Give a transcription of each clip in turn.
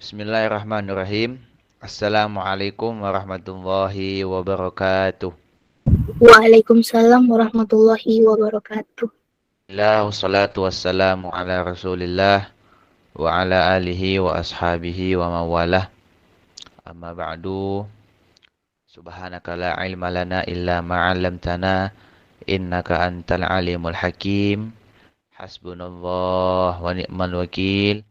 Bismillahirrahmanirrahim. Assalamualaikum warahmatullahi wabarakatuh. Waalaikumsalam warahmatullahi wabarakatuh. Alhamdulillah wassalatu wassalamu ala Rasulillah wa ala alihi wa ashabihi wa mawalah. Amma ba'du. Subhanaka la ilma lana illa ma 'allamtana innaka antal alimul hakim. Hasbunallah wa ni'mal wakil.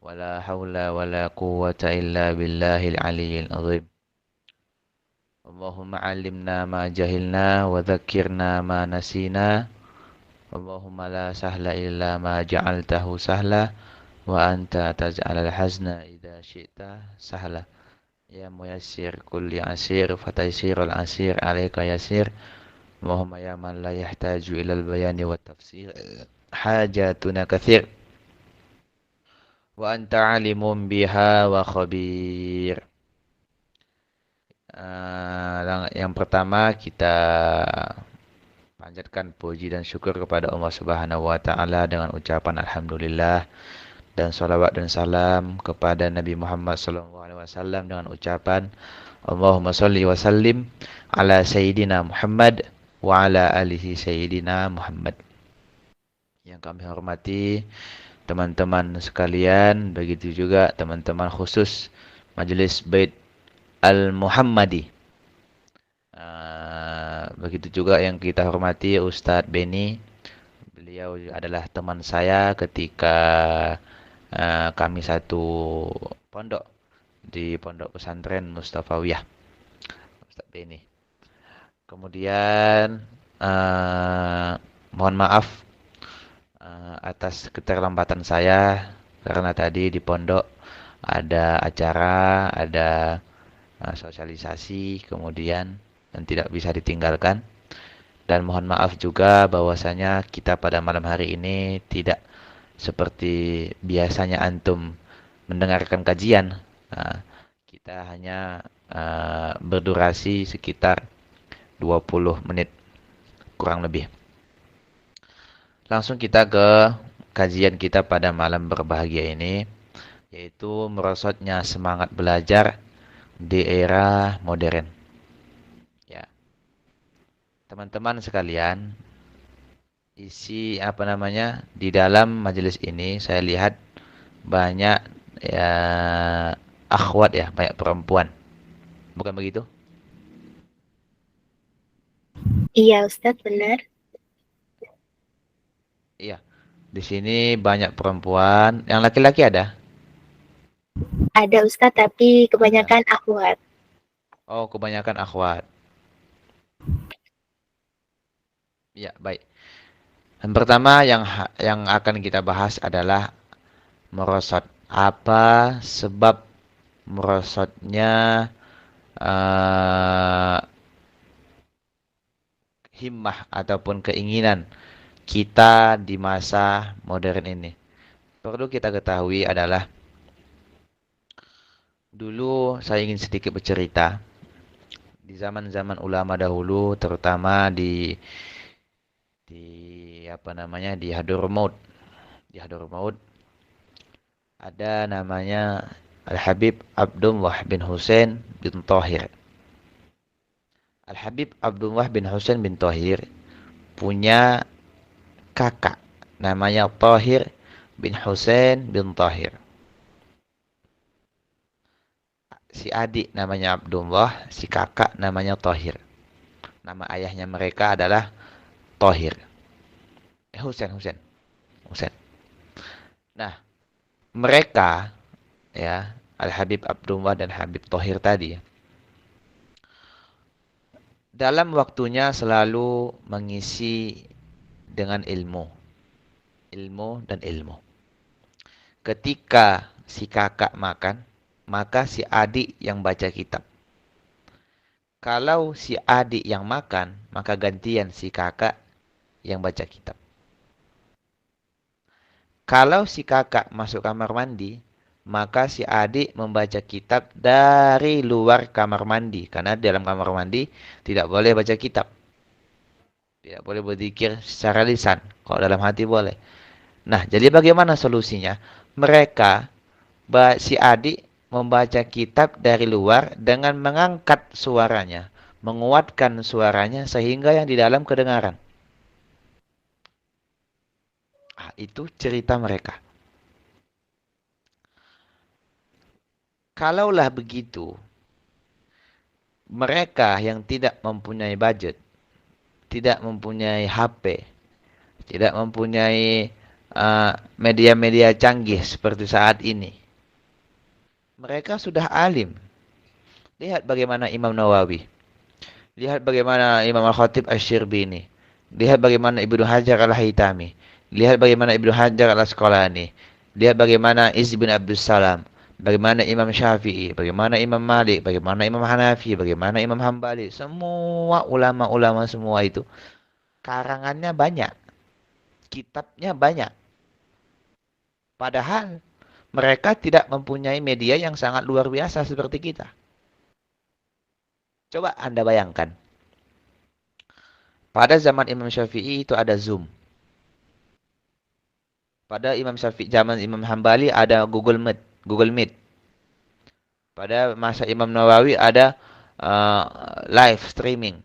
Wala haula wala quwwata illa billahil aliyyil azim. Allahumma 'allimna ma jahilna wa dzakkirna ma nasina. Allahumma la sahla illa ma ja'altahu sahla wa anta taj'alal hazna idza syi'ta sahla. Ya muyassir kulli asir fataysirul asir alayka yasir. Allahumma ya man la yahtaju ilal bayani wa tafsir hajatuna katsir wa anta alimun biha wa khabir. Yang pertama kita panjatkan puji dan syukur kepada Allah Subhanahu wa taala dengan ucapan alhamdulillah dan salawat dan salam kepada Nabi Muhammad sallallahu alaihi wasallam dengan ucapan Allahumma shalli wa sallim ala sayyidina Muhammad wa ala alihi sayyidina Muhammad. Yang kami hormati teman-teman sekalian, begitu juga teman-teman khusus Majelis Bait Al-Muhammadi. Begitu juga yang kita hormati Ustadz Beni. Beliau adalah teman saya ketika kami satu pondok di Pondok Pesantren Mustafawiyah. Ustadz Beni. Kemudian mohon maaf atas keterlambatan saya karena tadi di pondok ada acara, ada sosialisasi, kemudian dan tidak bisa ditinggalkan. Dan mohon maaf juga bahwasanya kita pada malam hari ini tidak seperti biasanya antum mendengarkan kajian. Kita hanya berdurasi sekitar 20 menit kurang lebih. Langsung kita ke kajian kita pada malam berbahagia ini, yaitu merosotnya semangat belajar di era modern. Ya. Teman-teman sekalian, isi di dalam majelis ini saya lihat banyak ya akhwat ya, banyak perempuan. Bukan begitu? Iya Ustadz, benar. Iya. Di sini banyak perempuan, yang laki-laki ada? Ada Ustadz, tapi Ada. kebanyakan akhwat. Oh, kebanyakan akhwat. Ya, baik. Yang pertama yang akan kita bahas adalah merosot. Apa sebab merosotnya uh, himmah ataupun keinginan kita di masa modern ini? Perlu kita ketahui adalah dulu saya ingin sedikit bercerita di zaman-zaman ulama dahulu, terutama di Hadramaut. Di Hadramaut ada namanya Al-Habib Abdullah bin Husain bin Thahir. Al-Habib Abdullah bin Husain bin Thahir punya kakak namanya Thahir bin Husain bin Thahir. Si adik namanya Abdullah, si kakak namanya Thahir. Nama ayahnya mereka adalah Thahir. Husain. Nah, mereka ya, Al-Habib Abdullah dan Habib Thahir tadi ya, dalam waktunya selalu mengisi dengan ilmu dan ilmu. Ketika si kakak makan, maka si adik yang baca kitab. Kalau si adik yang makan, maka gantian si kakak yang baca kitab. Kalau si kakak masuk kamar mandi, maka si adik membaca kitab dari luar kamar mandi. Karena dalam kamar mandi tidak boleh baca kitab. Tidak boleh berzikir secara lisan. Kalau dalam hati boleh. Nah, jadi bagaimana solusinya? Mereka, si adik membaca kitab dari luar dengan mengangkat suaranya, menguatkan suaranya sehingga yang di dalam kedengaran. Itu cerita mereka. Kalaulah begitu, mereka yang tidak mempunyai budget, tidak mempunyai HP, tidak mempunyai media-media canggih seperti saat ini, mereka sudah alim. Lihat bagaimana Imam Nawawi. Lihat bagaimana Imam Al-Khatib Asy-Syirbini. Lihat bagaimana Ibnu Hajar Al-Haytami. Lihat bagaimana Ibnu Hajar Al-Asqalani. Lihat bagaimana Izz bin Abdul Salam. Bagaimana Imam Syafi'i. Bagaimana Imam Malik. Bagaimana Imam Hanafi. Bagaimana Imam Hambali. Semua ulama-ulama semua itu. Karangannya banyak. Kitabnya banyak. Padahal mereka tidak mempunyai media yang sangat luar biasa seperti kita. Coba Anda bayangkan. Pada zaman Imam Syafi'i itu ada Zoom. Pada zaman Imam Hambali ada Google Meet. Pada masa Imam Nawawi ada live streaming.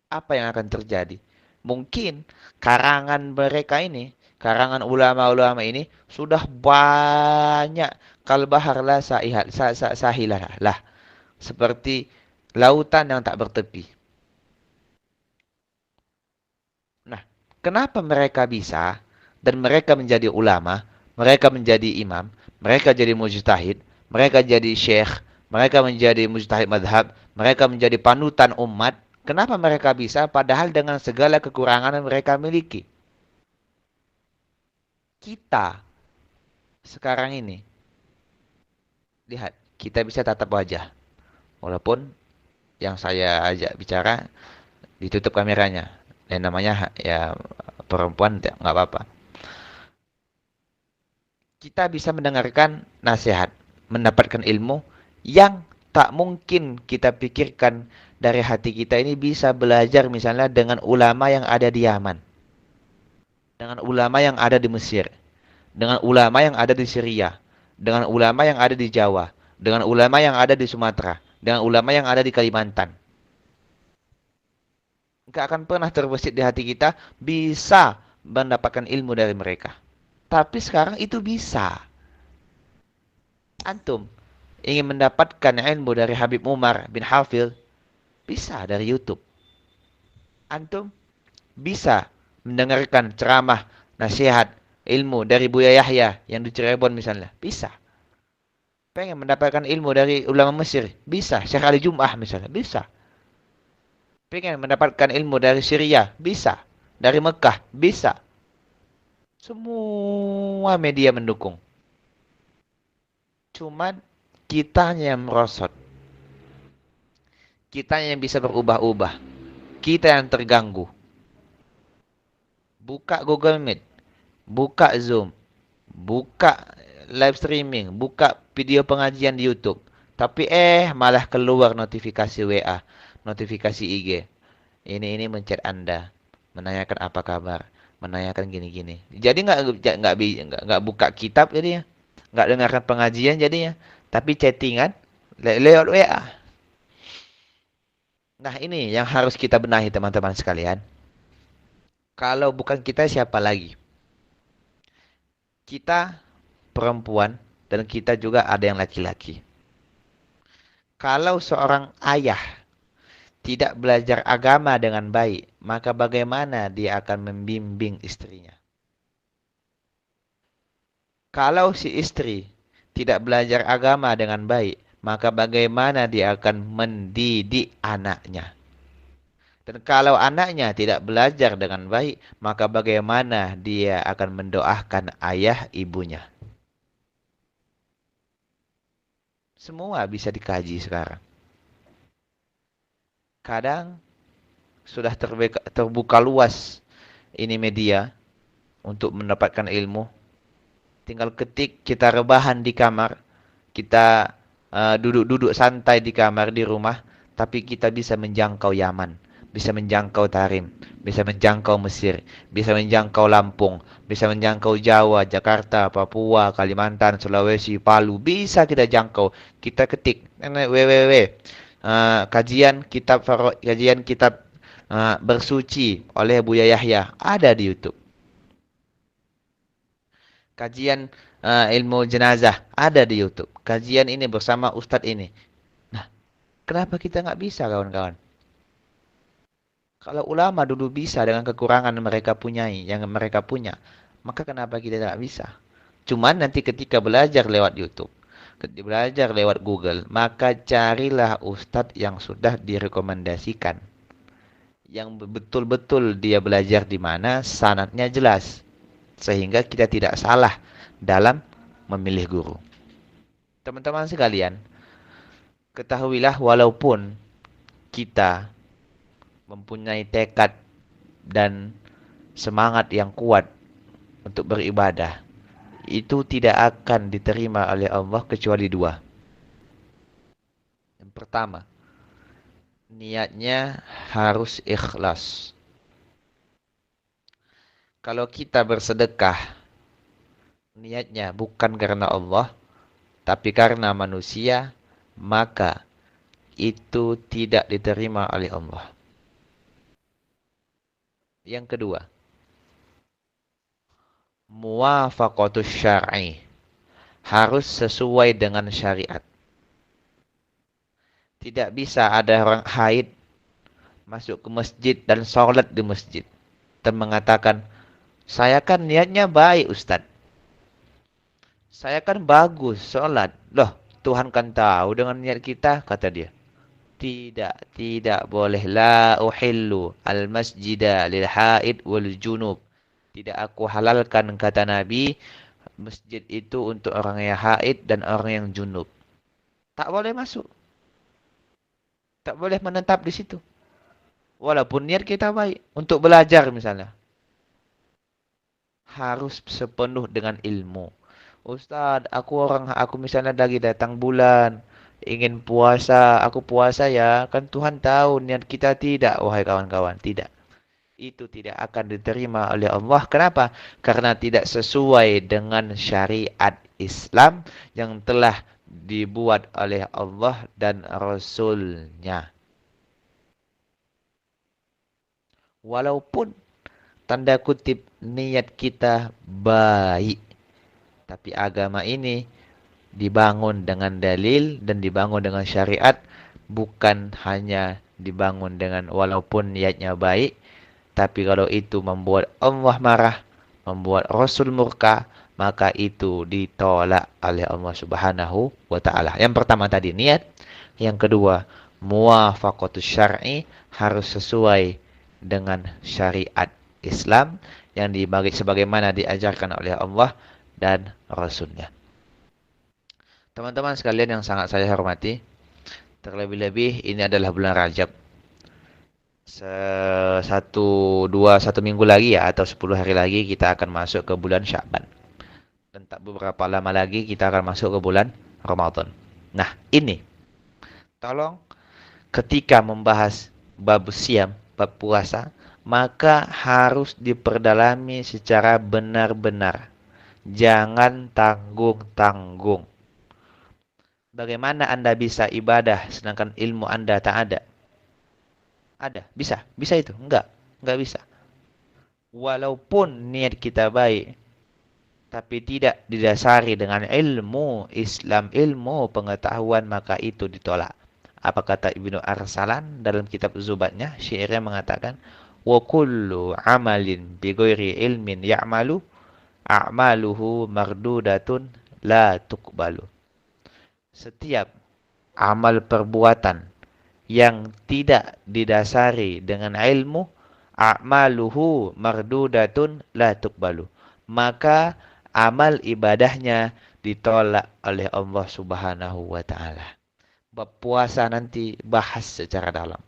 Apa yang akan terjadi? Mungkin karangan mereka ini, karangan ulama-ulama ini sudah banyak kalbahar la sahilah lah. Seperti lautan yang tak bertepi. Nah, kenapa mereka bisa dan mereka menjadi ulama, mereka menjadi imam, mereka jadi mujtahid, mereka jadi syekh, mereka menjadi mujtahid madhab, mereka menjadi panutan umat. Kenapa mereka bisa padahal dengan segala kekurangan yang mereka miliki? Kita sekarang ini, lihat, kita bisa tatap wajah. Walaupun yang saya ajak bicara ditutup kameranya. Dan namanya ya perempuan nggak apa-apa. Kita bisa mendengarkan nasihat, mendapatkan ilmu yang tak mungkin kita pikirkan dari hati kita ini bisa belajar misalnya dengan ulama yang ada di Yaman. Dengan ulama yang ada di Mesir. Dengan ulama yang ada di Syria. Dengan ulama yang ada di Jawa. Dengan ulama yang ada di Sumatera. Dengan ulama yang ada di Kalimantan. Nggak akan pernah terbesit di hati kita bisa mendapatkan ilmu dari mereka. Tapi sekarang itu bisa. Antum ingin mendapatkan ilmu dari Habib Umar bin Hafil, bisa dari YouTube. Antum bisa mendengarkan ceramah, nasihat, ilmu dari Buya Yahya yang di Cirebon misalnya. Bisa. Pengen mendapatkan ilmu dari ulama Mesir, bisa. Syekh Ali Jum'ah misalnya, bisa. Pengen mendapatkan ilmu dari Syria, bisa. Dari Mekah, bisa. Semua media mendukung. Cuman kitanya yang merosot. Kitanya yang bisa berubah-ubah. Kita yang terganggu. Buka Google Meet. Buka Zoom. Buka live streaming. Buka video pengajian di YouTube. Tapi malah keluar notifikasi WA. Notifikasi IG. Ini menchat Anda. Menanyakan apa kabar. Menanyakan gini-gini. Jadi nggak buka kitab jadinya. Nggak dengarkan pengajian jadinya. Tapi chattingan lewat WA. Nah ini yang harus kita benahi teman-teman sekalian. Kalau bukan kita siapa lagi? Kita perempuan dan kita juga ada yang laki-laki. Kalau seorang ayah tidak belajar agama dengan baik, maka bagaimana dia akan membimbing istrinya? Kalau si istri tidak belajar agama dengan baik, maka bagaimana dia akan mendidik anaknya? Dan kalau anaknya tidak belajar dengan baik, maka bagaimana dia akan mendoakan ayah ibunya? Semua bisa dikaji sekarang. Kadang sudah terbuka luas ini media untuk mendapatkan ilmu. Tinggal ketik, kita rebahan di kamar, kita duduk-duduk santai di kamar di rumah, tapi kita bisa menjangkau Yaman bisa menjangkau Tarim, bisa menjangkau Mesir, bisa menjangkau Lampung, bisa menjangkau Jawa, Jakarta, Papua, Kalimantan, Sulawesi, Palu, bisa kita jangkau. Kita ketik www kajian kitab bersuci oleh Buya Yahya ada di YouTube. Kajian ilmu jenazah ada di YouTube. Kajian ini bersama Ustadz ini. Nah, kenapa kita nggak bisa kawan-kawan? Kalau ulama dulu bisa dengan kekurangan yang mereka punya, maka kenapa kita tidak bisa? Cuman nanti ketika belajar lewat YouTube, ketika belajar lewat Google, maka carilah ustadz yang sudah direkomendasikan. Yang betul-betul dia belajar di mana, sanadnya jelas. Sehingga kita tidak salah dalam memilih guru. Teman-teman sekalian, ketahuilah walaupun kita mempunyai tekad dan semangat yang kuat untuk beribadah, itu tidak akan diterima oleh Allah kecuali dua. Yang pertama, niatnya harus ikhlas. Kalau kita bersedekah, niatnya bukan karena Allah, tapi karena manusia, maka itu tidak diterima oleh Allah. Yang kedua, muwafaqatus syar'i. Harus sesuai dengan syariat. Tidak bisa ada orang haid masuk ke masjid dan sholat di masjid dan mengatakan, saya kan niatnya baik Ustadz. Saya kan bagus sholat. Loh, Tuhan kan tahu dengan niat kita, kata dia. Tidak boleh. La uhillu al-masjida lil haid wal junub. Tidak aku halalkan, kata Nabi, masjid itu untuk orang yang haid dan orang yang junub. Tak boleh masuk. Tak boleh menetap di situ. Walaupun niat kita baik. Untuk belajar misalnya. Harus sepenuh dengan ilmu. Ustadz, aku misalnya lagi datang bulan. Ingin puasa. Aku puasa ya. Kan Tuhan tahu niat kita tidak. Wahai kawan-kawan. Tidak. Itu tidak akan diterima oleh Allah. Kenapa? Karena tidak sesuai dengan syariat Islam yang telah dibuat oleh Allah dan Rasul-Nya. Walaupun tanda kutip niat kita baik, tapi agama ini dibangun dengan dalil dan dibangun dengan syariat, bukan hanya dibangun dengan walaupun niatnya baik, tapi kalau itu membuat Allah marah, membuat Rasul murka, maka itu ditolak oleh Allah Subhanahu wa taala. Yang pertama tadi niat, yang kedua muwafaqatus syar'i, harus sesuai dengan syariat Islam yang dibagi sebagaimana diajarkan oleh Allah dan Rasulnya. Teman-teman sekalian yang sangat saya hormati, terlebih-lebih ini adalah bulan Rajab. Satu minggu lagi ya, atau 10 hari lagi kita akan masuk ke bulan Sya'ban. Dan tak beberapa lama lagi kita akan masuk ke bulan Ramadan. Nah ini, tolong ketika membahas bab siam, bab puasa, maka harus diperdalami secara benar-benar. Jangan tanggung-tanggung. Bagaimana Anda bisa ibadah sedangkan ilmu Anda tak ada? Ada, bisa itu? Enggak bisa. Walaupun niat kita baik, tapi tidak didasari dengan ilmu Islam, ilmu pengetahuan, maka itu ditolak. Apa kata Ibnu Arsalan dalam kitab Zubatnya? Syairnya mengatakan, wa kullu amalin bi ghairi ilmin ya'malu a'maluhu mardudatun la tuqbalu. Setiap amal perbuatan yang tidak didasari dengan ilmu, a'maluhu mardudatun la tuqbalu, maka amal ibadahnya ditolak oleh Allah Subhanahu wa taala. Bab puasa nanti bahas secara dalam.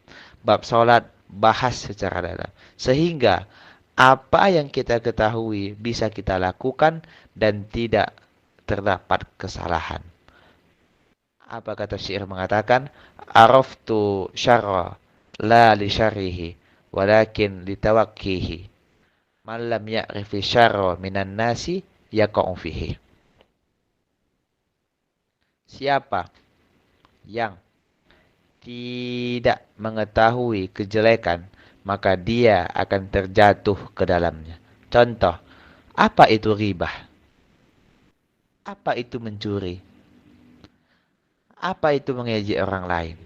Bab salat bahas secara dalam. Sehingga apa yang kita ketahui bisa kita lakukan dan tidak terdapat kesalahan. Apa kata syair mengatakan, araftu syarra la li syarrihi walakin litawakkihi. Man lam ya'rifi syarra minan nasi yaqa'u fihi. Siapa yang tidak mengetahui kejelekan, maka dia akan terjatuh ke dalamnya. Contoh, apa itu ribah? Apa itu mencuri? Apa itu mengejek orang lain?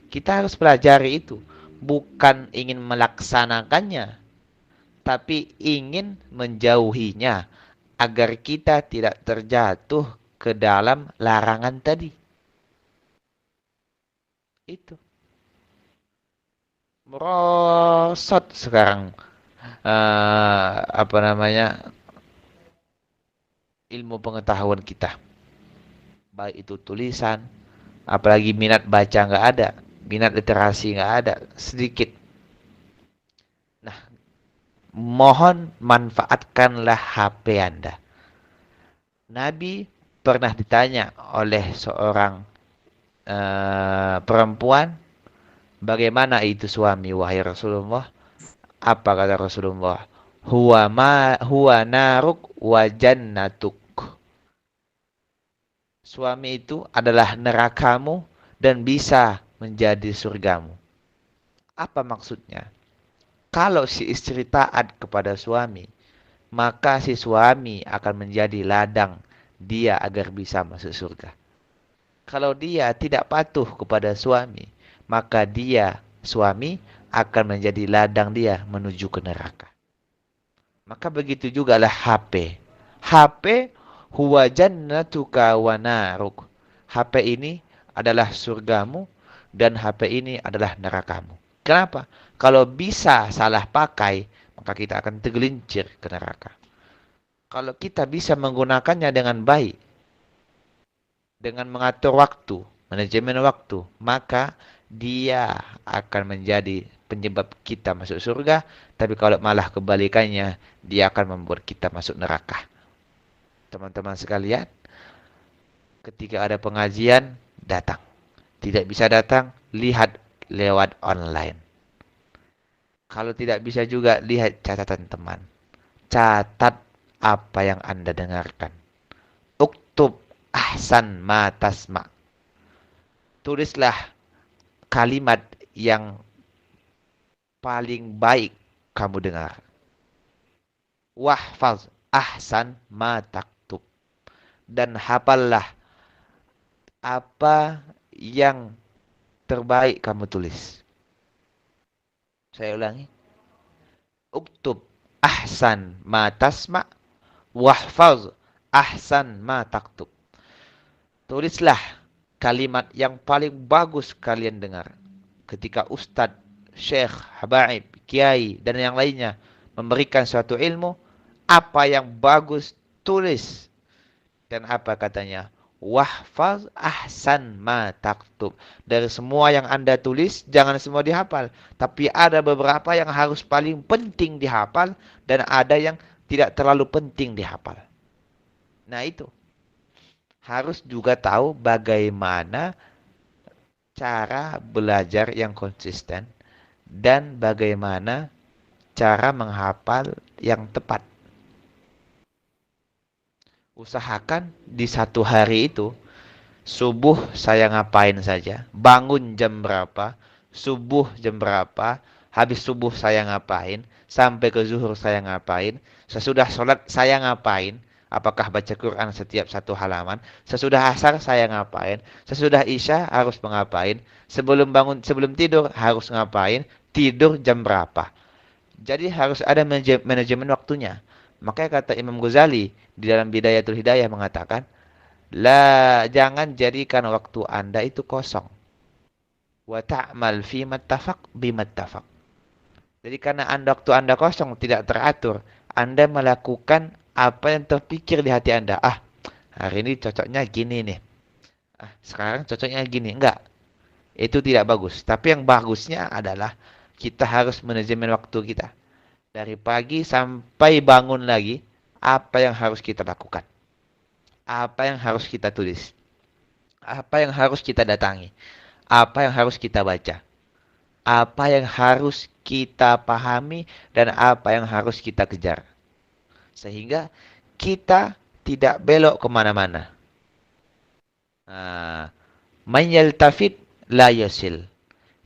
Kita harus pelajari itu. Bukan ingin melaksanakannya, tapi ingin menjauhinya agar kita tidak terjatuh ke dalam larangan tadi. Itu. Merosot sekarang apa namanya, ilmu pengetahuan kita. Baik itu tulisan, apalagi minat baca nggak ada, minat literasi nggak ada, sedikit. Nah, mohon manfaatkanlah HP Anda. Nabi pernah ditanya oleh seorang perempuan, bagaimana itu suami wahai Rasulullah? Apa kata Rasulullah? Huwa naruk wa jannatuk. Suami itu adalah nerakamu dan bisa menjadi surgamu. Apa maksudnya? Kalau si istri taat kepada suami, maka si suami akan menjadi ladang dia agar bisa masuk surga. Kalau dia tidak patuh kepada suami, maka suami akan menjadi ladang dia menuju ke neraka. Maka begitu jugalah HP. HP huwa jannatuka wa naruk. HP ini adalah surgamu dan HP ini adalah nerakamu. Kenapa? Kalau bisa salah pakai, maka kita akan tergelincir ke neraka. Kalau kita bisa menggunakannya dengan baik, dengan mengatur waktu, manajemen waktu, maka dia akan menjadi penyebab kita masuk surga. Tapi kalau malah kebalikannya, dia akan membuat kita masuk neraka. Teman-teman sekalian, ketika ada pengajian, datang. Tidak bisa datang, lihat lewat online. Kalau tidak bisa juga, lihat catatan teman. Catat apa yang Anda dengarkan. Uktub ahsan ma tasma. Tulislah kalimat yang paling baik kamu dengar. Wahfaz ahsan ma taktub. Dan hafallah apa yang terbaik kamu tulis. Saya ulangi. Uktub ahsan ma tasma. Wahfaz ahsan ma taktub. Tulislah kalimat yang paling bagus kalian dengar. Ketika ustadz, syekh, habaib, kiai, dan yang lainnya memberikan suatu ilmu, apa yang bagus tulis. Dan apa katanya? Wahfaz ahsan ma taktub. Dari semua yang Anda tulis, jangan semua dihafal. Tapi ada beberapa yang harus paling penting dihafal, dan ada yang tidak terlalu penting dihafal. Nah itu. Harus juga tahu bagaimana cara belajar yang konsisten dan bagaimana cara menghafal yang tepat. Usahakan di satu hari itu, subuh saya ngapain saja, bangun jam berapa, subuh jam berapa, habis subuh saya ngapain, sampai ke zuhur saya ngapain, sesudah sholat saya ngapain, apakah baca Quran setiap satu halaman, sesudah asar saya ngapain, sesudah isya harus mengapain, sebelum bangun, sebelum tidur harus ngapain, tidur jam berapa. Jadi harus ada manajemen waktunya. Makanya kata Imam Ghazali di dalam Bidayatul Hidayah mengatakan, jangan jadikan waktu Anda itu kosong. Wa ta'mal fi mattafaq bimattafaq. Jadi karena waktu Anda kosong, tidak teratur, Anda melakukan apa yang terpikir di hati Anda. Hari ini cocoknya gini nih. Sekarang cocoknya gini. Enggak. Itu tidak bagus. Tapi yang bagusnya adalah kita harus manajemen waktu kita. Dari pagi sampai bangun lagi, apa yang harus kita lakukan? Apa yang harus kita tulis? Apa yang harus kita datangi? Apa yang harus kita baca? Apa yang harus kita pahami dan apa yang harus kita kejar. Sehingga kita tidak belok kemana-mana. Nah, man yaltafit la yasil.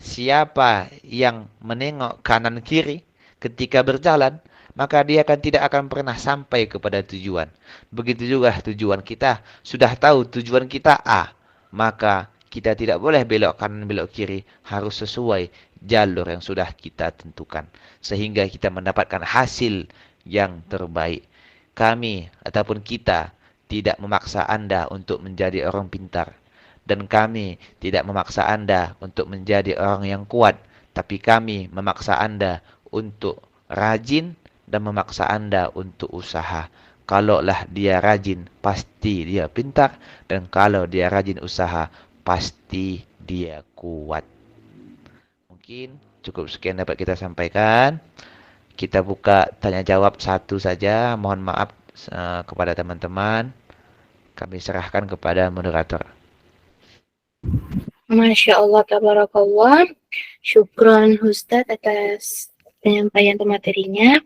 Siapa yang menengok kanan kiri ketika berjalan, maka dia tidak akan pernah sampai kepada tujuan. Begitu juga tujuan kita. Sudah tahu tujuan kita A, maka kita tidak boleh belok kanan belok kiri, harus sesuai jalur yang sudah kita tentukan sehingga kita mendapatkan hasil yang terbaik. Kami ataupun kita tidak memaksa Anda untuk menjadi orang pintar. Dan kami tidak memaksa Anda untuk menjadi orang yang kuat. Tapi kami memaksa Anda untuk rajin dan memaksa Anda untuk usaha. Kalaulah dia rajin, pasti dia pintar. Dan kalau dia rajin usaha, pasti dia kuat. Mungkin cukup sekian dapat kita sampaikan. Kita buka tanya jawab satu saja. Mohon maaf kepada teman-teman. Kami serahkan kepada moderator. Masya Allah, tabarakallah. Syukron Ustadz atas penyampaian materinya.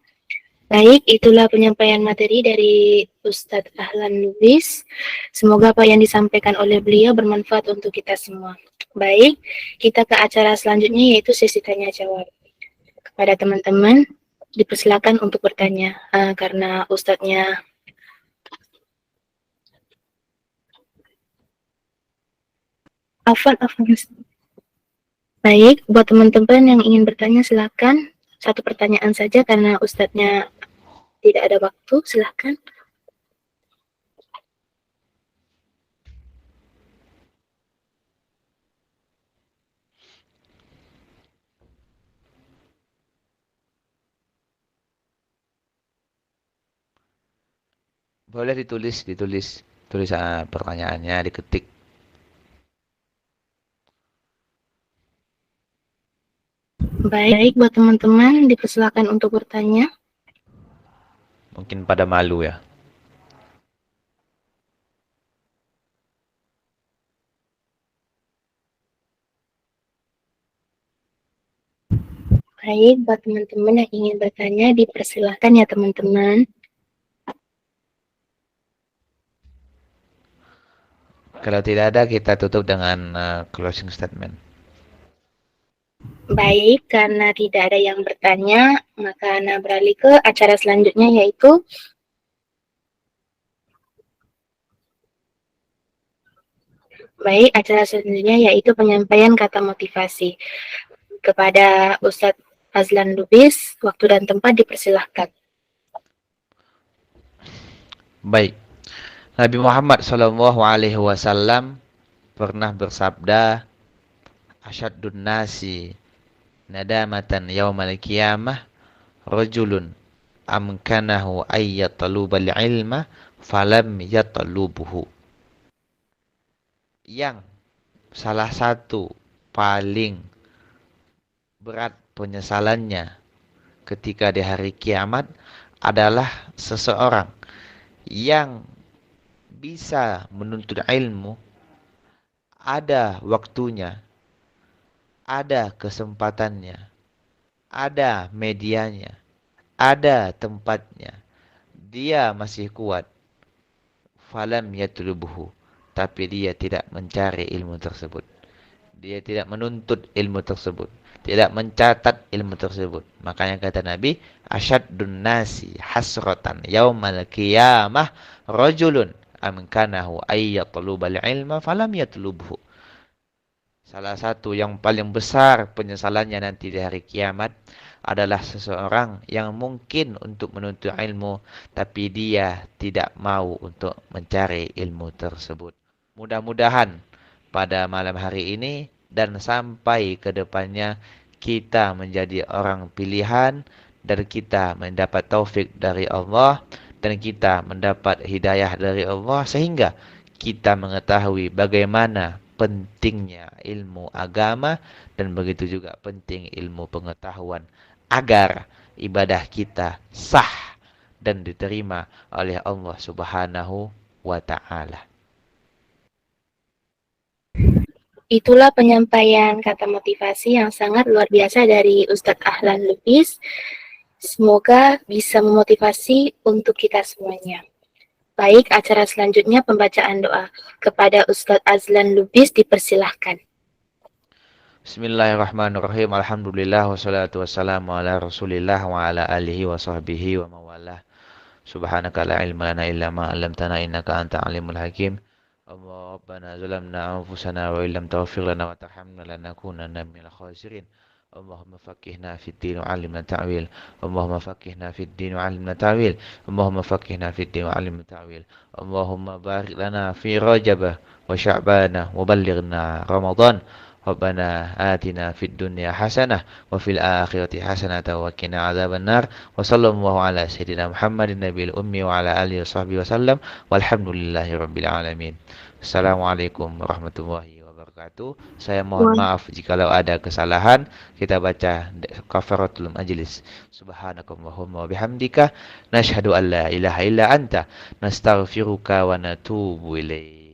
Baik, itulah penyampaian materi dari Ustadz Ahlan Lubis. Semoga apa yang disampaikan oleh beliau bermanfaat untuk kita semua. Baik, kita ke acara selanjutnya yaitu sesi tanya jawab. Kepada teman-teman, dipersilakan untuk bertanya karena Ustadznya Afan. Baik, buat teman-teman yang ingin bertanya silakan. Satu pertanyaan saja karena Ustadznya tidak ada waktu, silakan. Boleh ditulis pertanyaannya, diketik. Baik, buat teman-teman dipersilakan untuk bertanya. Mungkin pada malu ya. Baik, buat teman-teman yang ingin bertanya dipersilakan ya teman-teman. Kalau tidak ada, kita tutup dengan closing statement. Baik, karena tidak ada yang bertanya, maka Ana beralih ke acara selanjutnya yaitu acara selanjutnya yaitu penyampaian kata motivasi. Kepada Ustadz Azlan Lubis, waktu dan tempat dipersilahkan. Baik. Nabi Muhammad SAW pernah bersabda, Asyaddun nasi nadamatan yaumal qiyamah rajulun amkanahu ayyatalubal ilma falam yatalubuhu. Yang salah satu paling berat penyesalannya ketika di hari kiamat adalah seseorang yang bisa menuntut ilmu, ada waktunya, ada kesempatannya, ada medianya, ada tempatnya. Dia masih kuat. Falam yatlubuhu. Tapi dia tidak mencari ilmu tersebut. Dia tidak menuntut ilmu tersebut. Tidak mencatat ilmu tersebut. Makanya kata Nabi, Asyaddun nasi hasratan yaumal qiyamah rajulun amkanahu ayyatlubal ilma falam yatlubhu. Salah satu yang paling besar penyesalannya nanti di hari kiamat adalah seseorang yang mungkin untuk menuntut ilmu, tapi dia tidak mau untuk mencari ilmu tersebut. Mudah-mudahan pada malam hari ini dan sampai ke depannya kita menjadi orang pilihan dan kita mendapat taufik dari Allah dan kita mendapat hidayah dari Allah sehingga kita mengetahui bagaimana pentingnya ilmu agama dan begitu juga penting ilmu pengetahuan agar ibadah kita sah dan diterima oleh Allah Subhanahu wa taala. itulah penyampaian kata motivasi yang sangat luar biasa dari Ustadz Ahlan Lubis. Semoga bisa memotivasi untuk kita semuanya. Baik, acara selanjutnya pembacaan doa. Kepada Ustadz Azlan Lubis dipersilahkan. Bismillahirrahmanirrahim. Alhamdulillah wassalatu wassalamu ala Rasulillah wa ala alihi wa sahbihi wa mawalah. Subhanaka la ilma lana illa ma 'allamtana innaka anta alimul hakim. Allah Rabbana zalamna anfusana wa illam taghfir lana wa tarhamna lanakunanna minal khasirin. Allahumma faqqihna fid din wa 'allimna ta'wil. Allahumma faqqihna fid din wa 'allimna ta'wil. Allahumma faqqihna fid din wa 'allimna ta'wil. Allahumma barik lana fi Rajab wa Sya'ban wa ballighna Ramadan. Rabbana atina fid dunya hasanah wa fil akhirati hasanah wa qina adzabannar. Wa sallallahu ala sayyidina Muhammadin nabiyil ummi wa ala alihi washabbihi wasallam walhamdulillahi rabbil alamin. Assalamualaikum warahmatullahi wabarakatuh. Saya mohon maaf jikalau ada kesalahan. Kita baca kafaratul majlis. Subhanakallahumma wa bihamdika nashhadu an la ilaha illa anta nastaghfiruka wa natubu ilaik.